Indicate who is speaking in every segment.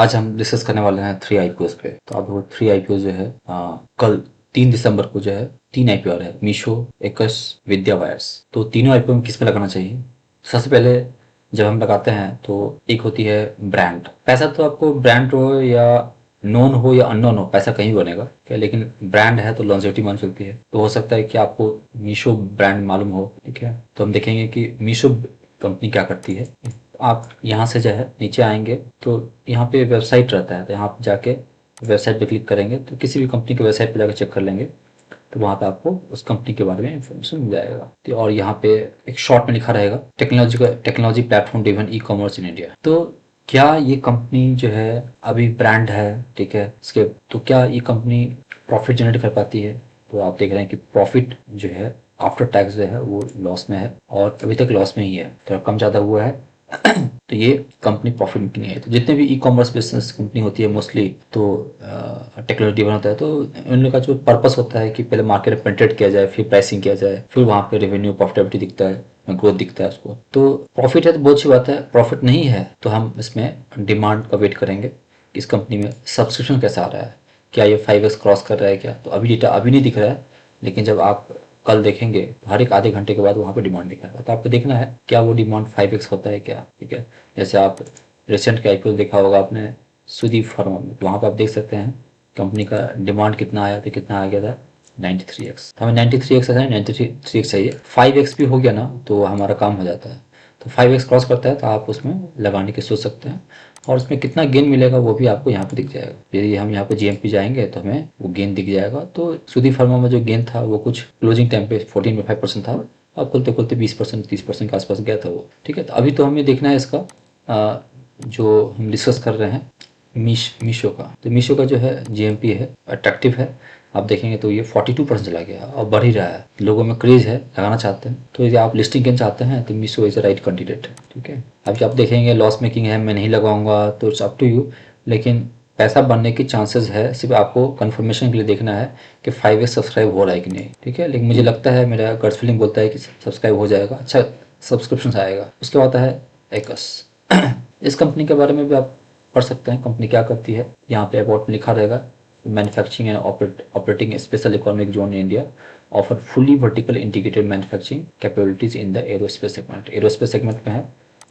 Speaker 1: आज हम डिस्कस करने वाले हैं 3 IPOs पे। तो अब वो 3 IPO जो है कल 3 दिसंबर को जो है 3 IPO आ रहा है, मीशो, एकस, विद्या वायर्स। तो तीनों आईपीओ में किस में लगाना चाहिए? सबसे पहले जब हम लगाते हैं तो एक होती है ब्रांड। पैसा तो आपको ब्रांड हो या नोन हो या अननोन हो, पैसा कहीं भी बनेगा क्या, लेकिन ब्रांड है तो लॉन्जेविटी मान सकती है। तो हो सकता है कि आपको मीशो ब्रांड मालूम हो, ठीक है। तो हम देखेंगे कि मीशो कंपनी क्या करती है। आप यहाँ से जो है नीचे आएंगे तो यहाँ पे वेबसाइट रहता है, तो यहाँ पे जाके वेबसाइट पे क्लिक करेंगे तो किसी भी कंपनी के वेबसाइट पे जाकर चेक कर लेंगे तो वहाँ पे आपको उस कंपनी के बारे में इन्फॉर्मेशन मिल जाएगा। तो और यहाँ पे एक शॉर्ट में लिखा रहेगा technology platform driven e commerce in India. तो क्या ये कंपनी जो है अभी ब्रांड है, ठीक है, इसके तो क्या ये कंपनी प्रॉफिट जनरेट कर पाती है? तो आप देख रहे हैं कि प्रॉफिट जो है आफ्टर टैक्स जो है वो लॉस में है और अभी तक लॉस में ही है, तो कम ज़्यादा हुआ है। तो ये कंपनी प्रॉफिट मेकिंग है। तो जितने भी ई कॉमर्स बिजनेस कंपनी होती है मोस्टली तो टेक्नोलॉजी ड्रिवन होता है। तो इन लोगों का जो पर्पस होता है कि पहले मार्केट में पेनिट्रेट किया जाए, फिर प्राइसिंग किया जाए, फिर वहाँ पे रेवेन्यू प्रॉफिटेबिलिटी दिखता है, ग्रोथ दिखता है उसको। तो प्रॉफिट है तो बहुत अच्छी बात है, प्रॉफिट नहीं है तो हम इसमें डिमांड का वेट करेंगे। इस कंपनी में सब्सक्रिप्शन कैसा आ रहा है, क्या ये 5x क्रॉस कर रहा है क्या? तो अभी डेटा अभी नहीं दिख रहा है, लेकिन जब आप कल देखेंगे हर एक आधे घंटे के बाद वहाँ पे डिमांड दिखेगा। तो आपको देखना है क्या वो डिमांड 5x होता है क्या, ठीक है। जैसे आप रिसेंट का आईपीओ देखा होगा आपने सुदीप फार्मा में, तो वहाँ पे आप देख सकते हैं कंपनी का डिमांड कितना आया था, कितना आ गया था 93x। तो हमें 93x है, 93x चाहिए। 5x भी हो गया ना तो हमारा काम हो जाता है। तो 5x क्रॉस करता है तो आप उसमें लगाने की सोच सकते हैं और उसमें कितना गेन मिलेगा वो भी आपको यहाँ पे दिख जाएगा। यदि हम यहाँ पे जीएमपी जाएंगे तो हमें वो गेन दिख जाएगा। तो सुदीप फार्मा में जो गेन था वो कुछ क्लोजिंग टाइम पे 14.5% था, अब खुलते खुलते 20% 30% के आसपास गया था वो, ठीक है। तो अभी तो हमें देखना है इसका जो हम डिस्कस कर रहे हैं मीशो का। तो मीशो का जो है जीएमपी है अट्रैक्टिव है। आप देखेंगे तो ये 42% चला गया और बढ़ ही रहा है, लोगों में क्रेज है, लगाना चाहते हैं। तो यदि आप लिस्टिंग गेन चाहते हैं तो Meesho is a right candidate, ठीक है। अभी आप देखेंगे लॉस मेकिंग है, मैं नहीं लगाऊंगा, तो इट्स अप टू यू। लेकिन पैसा बनने की चांसेस है, सिर्फ आपको कंफर्मेशन के लिए देखना है कि 5x सब्सक्राइब हो रहा है कि नहीं, ठीक है। लेकिन मुझे लगता है, मेरा गट फीलिंग बोलता है कि सब्सक्राइब हो जाएगा, अच्छा सब्सक्रिप्शन आएगा। उसके बाद आता है एकस। इस कंपनी के बारे में भी आप पढ़ सकते हैं, कंपनी क्या करती है। यहाँ पे अबाउट में लिखा रहेगा manufacturing and operating special economic zone in India, offer fully vertical integrated manufacturing capabilities in the aerospace segment. Aerospace segment में है,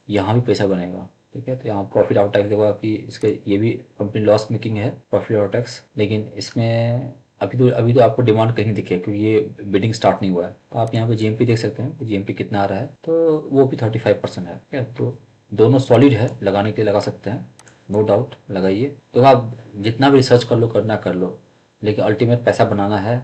Speaker 1: यहाँ भी पैसा बनेगा, ठीक है। तो यहाँ प्रॉफिट आफ्टर टैक्स देखो कि इसके ये भी कंपनी लॉस मेकिंग है प्रॉफिट आफ्टर टैक्स, लेकिन इसमें अभी तो आपको डिमांड कहीं दिखे क्योंकि ये बिडिंग स्टार्ट नहीं हुआ है। तो आप यहाँ पे जीएमपी देख सकते हैं, जीएमपी कितना आ रहा है, तो वो भी 35% है, ठीक है। तो दोनों सॉलिड है, लगाने के लिए लगा सकते हैं, नो डाउट लगाइए। तो आप जितना भी रिसर्च कर लो, करना कर लो, लेकिन अल्टीमेट पैसा बनाना है।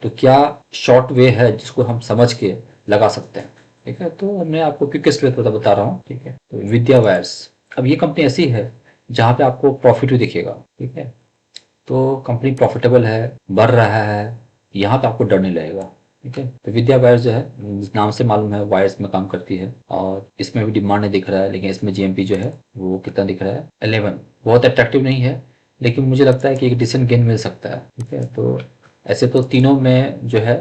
Speaker 1: तो क्या शॉर्ट वे है जिसको हम समझ के लगा सकते हैं, ठीक है। तो मैं आपको क्विकेस्ट वे बता रहा हूँ, ठीक है। तो विद्या वायर्स, अब ये कंपनी ऐसी है जहाँ पे आपको प्रॉफिट भी दिखेगा, ठीक है। तो कंपनी प्रॉफिटेबल है, बढ़ रहा है, यहाँ पे आपको डर नहीं लगेगा, ठीक है। तो विद्या वायर्स जो है नाम से मालूम है वायर्स में काम करती है और इसमें भी डिमांड नहीं दिख रहा है, लेकिन इसमें जीएमपी जो है वो कितना दिख रहा है 11। बहुत अट्रैक्टिव नहीं है, लेकिन मुझे लगता है कि एक डिसेंट गेन मिल सकता है, ठीक है। तो ऐसे तो तीनों में जो है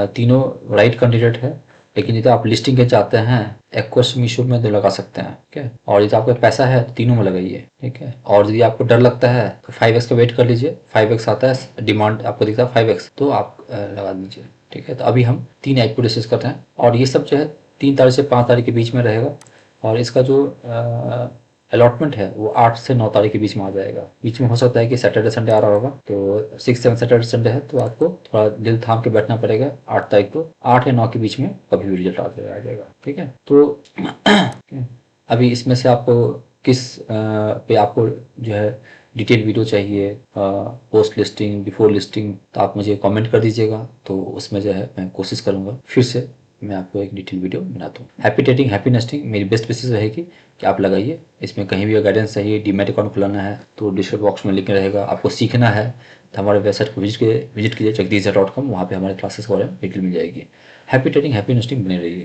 Speaker 1: तीनों राइट कैंडिडेट है, लेकिन यदि आप लिस्टिंग के चाहते हैं एक्वस मीशो में तो लगा सकते हैं, ठीक है। और यदि आपका पैसा है तो तीनों में लगाइए, ठीक है। और यदि आपको डर लगता है तो 5x का वेट कर लीजिए, 5x आता है, डिमांड आपको दिखता है 5x, तो आप लगा दीजिए, ठीक है। तो अभी हम 3 आईपीओ डिस्कस करते हैं और ये सब जो है 3 तारीख से 5 तारीख के बीच में रहेगा और इसका जो अलॉटमेंट है वो 8 से 9 तारीख के बीच में आ जाएगा। बीच में हो सकता है कि सैटरडे संडे आ रहा होगा, तो 6-7 सैटरडे संडे है, तो आपको थोड़ा दिल थाम के बैठना पड़ेगा। 8 तारीख को 8 या 9 के बीच में कभी भी रिजल्ट आ जाएगा, ठीक है। तो अभी इसमें से आपको किस पे आपको जो है डिटेल वीडियो चाहिए, पोस्ट लिस्टिंग, बिफोर लिस्टिंग, तो आप मुझे कमेंट कर दीजिएगा, तो उसमें जो है मैं कोशिश करूँगा फिर से मैं आपको एक डिटेल वीडियो बनाता हूँ। हैप्पी ट्रेडिंग, हैप्पी नेस्टिंग मेरी बेस्ट विशेष रहेगी कि आप लगाइए। इसमें कहीं भी गाइडेंस चाहिए, डीमैट अकाउंट खुलाना है तो डिस्क्रिप्शन बॉक्स में लिंक रहेगा। आपको सीखना है तो हमारे वेबसाइट को विजिट कीजिए जगदीश.com, वहाँ पे हमारे क्लासेस के बारे में डिटेल मिल जाएगी। हैप्पी ट्रेडिंग, हैप्पी इन्वेस्टिंग बने रहिए।